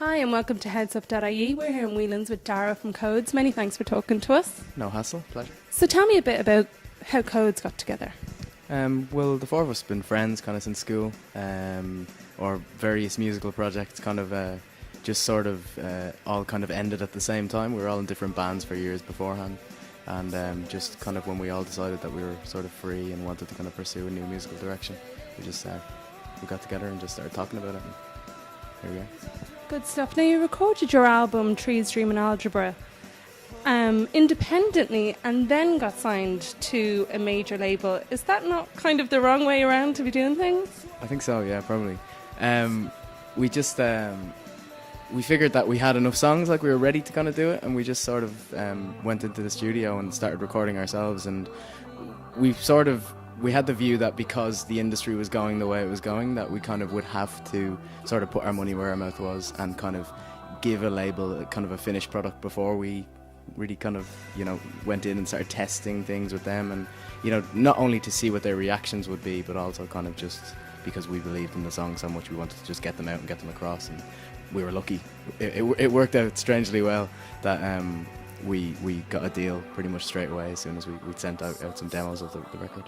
Hi and welcome to Headsup.ie. We're here in Whelan's with Dara from Codes. Many thanks for talking to us. No hassle, pleasure. So tell me a bit about how Codes got together. Well, the four of us have been friends kind of since school, or various musical projects kind of just sort of all kind of ended at the same time. We were all in different bands for years beforehand, and just kind of when we all decided that we were sort of free and wanted to kind of pursue a new musical direction, we got together and just started talking about it, and here we are. Good stuff. Now you recorded your album Trees, Dream and Algebra independently and then got signed to a major label. Is that not kind of the wrong way around to be doing things? I think so, yeah, probably. We just we figured that we had enough songs, like we were ready to kind of do it, and we just sort of went into the studio and started recording ourselves. And we had the view that because the industry was going the way it was going, that we kind of would have to sort of put our money where our mouth was and kind of give a label kind of a finished product before we really kind of, went in and started testing things with them, and, not only to see what their reactions would be, but also kind of just because we believed in the song so much, we wanted to just get them out and get them across. And we were lucky. It worked out strangely well that we got a deal pretty much straight away as soon as we'd sent out some demos of the record.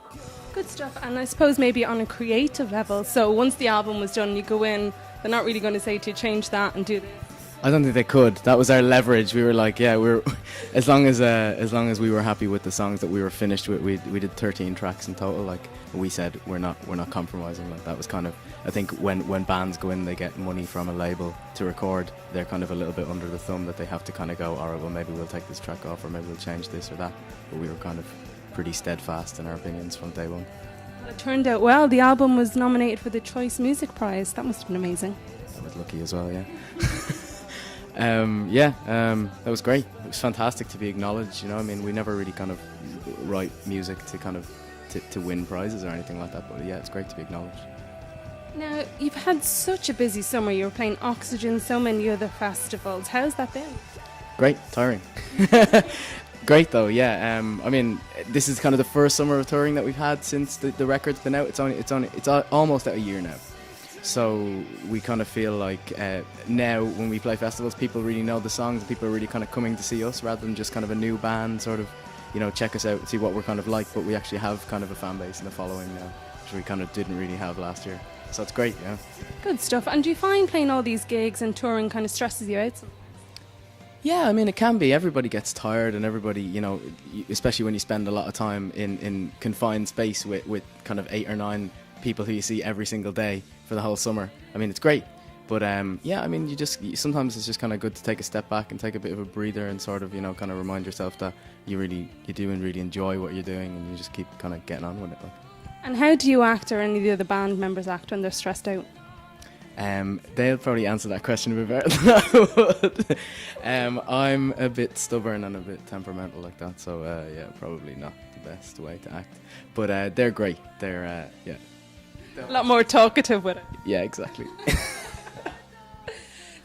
Good stuff. And I suppose maybe on a creative level, so once the album was done, you go in, they're not really going to say to change that and do this. I don't think they could. That was our leverage. We were like, as long as we were happy with the songs that we were finished with, we did 13 tracks in total. Like we said, we're not compromising. Like that was kind of, I think when bands go in, they get money from a label to record. They're kind of a little bit under the thumb that they have to kind of go, all right, well maybe we'll take this track off, or maybe we'll change this or that. But we were kind of pretty steadfast in our opinions from day one. Well, it turned out well. The album was nominated for the Choice Music Prize. That must have been amazing. I was lucky as well, yeah. That was great. It was fantastic to be acknowledged. We never really kind of write music to kind of to win prizes or anything like that. But yeah, it's great to be acknowledged. Now you've had such a busy summer. You were playing Oxygen, so many other festivals. How's that been? Great, tiring. Great though, yeah. This is kind of the first summer of touring that we've had since the record's been out. It's almost at a year now. So we kind of feel like now when we play festivals, people really know the songs, and people are really kind of coming to see us rather than just kind of a new band sort of, check us out, see what we're kind of like. But we actually have kind of a fan base and a following now, which we kind of didn't really have last year. So it's great, yeah. Good stuff. And do you find playing all these gigs and touring kind of stresses you out? Yeah, it can be. Everybody gets tired, and everybody, especially when you spend a lot of time in confined space with kind of 8 or 9 people who you see every single day for the whole summer. It's great, but sometimes it's just kind of good to take a step back and take a bit of a breather and sort of kind of remind yourself that you do and really enjoy what you're doing, and you just keep kind of getting on with it. And how do you act, or any of the other band members act when they're stressed out? They'll probably answer that question a bit better than I would. I'm a bit stubborn and a bit temperamental like that, so probably not the best way to act. But they're great. They're a lot more talkative with it. Yeah, exactly.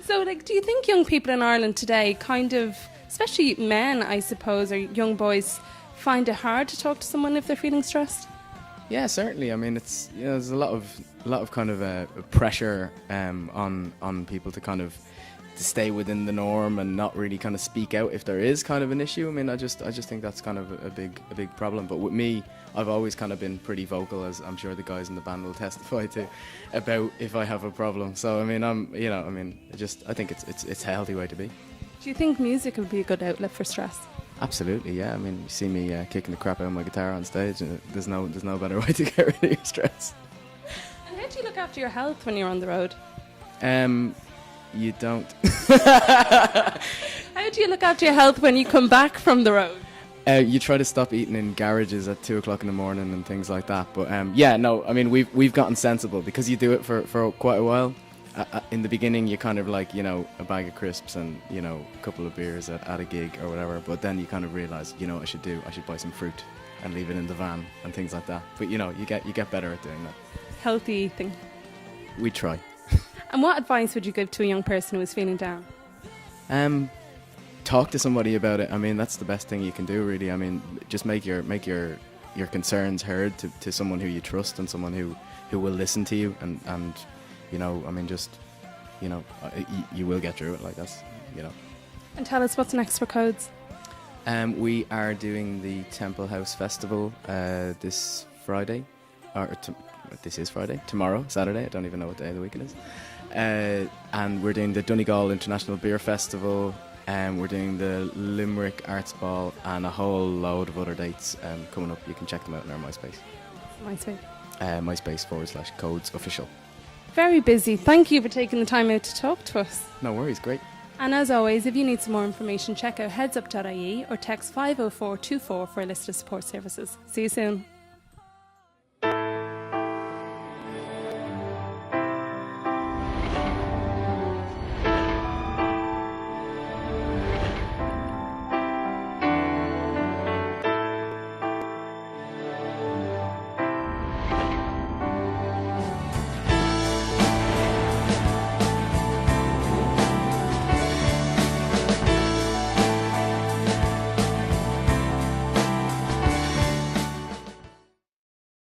So, do you think young people in Ireland today kind of, especially men, I suppose, or young boys, find it hard to talk to someone if they're feeling stressed? Yeah, certainly. It's there's a lot of kind of pressure on people to kind of to stay within the norm and not really kind of speak out if there is kind of an issue. I just think that's kind of a big problem. But with me, I've always kind of been pretty vocal, as I'm sure the guys in the band will testify to, about if I have a problem. So I think it's a healthy way to be. Do you think music would be a good outlet for stress? Absolutely, yeah. You see me kicking the crap out of my guitar on stage, and there's no better way to get rid of your stress. And how do you look after your health when you're on the road? You don't. How do you look after your health when you come back from the road? You try to stop eating in garages at 2 o'clock in the morning and things like that. But we've gotten sensible because you do it for quite a while. In the beginning, you kind of like, a bag of crisps and, a couple of beers at a gig or whatever. But then you kind of realise, what I should do? I should buy some fruit and leave it in the van and things like that. But, you get better at doing that. Healthy eating. We try. And what advice would you give to a young person who is feeling down? Talk to somebody about it. That's the best thing you can do, really. Just make your concerns heard to someone who you trust and someone who will listen to you and just you know, you will get through it. Like that's, you know. And tell us what's next for Codes. We are doing the Temple House Festival this Friday, this is Friday, tomorrow, Saturday, I don't even know what day of the week it is. And we're doing the Donegal International Beer Festival, and we're doing the Limerick Arts Ball, and a whole load of other dates coming up. You can check them out on our MySpace. MySpace. MySpace/Codes Official. Very busy. Thank you for taking the time out to talk to us. No worries, great. And as always, if you need some more information, check out Headsup.ie or text 50424 for a list of support services. See you soon.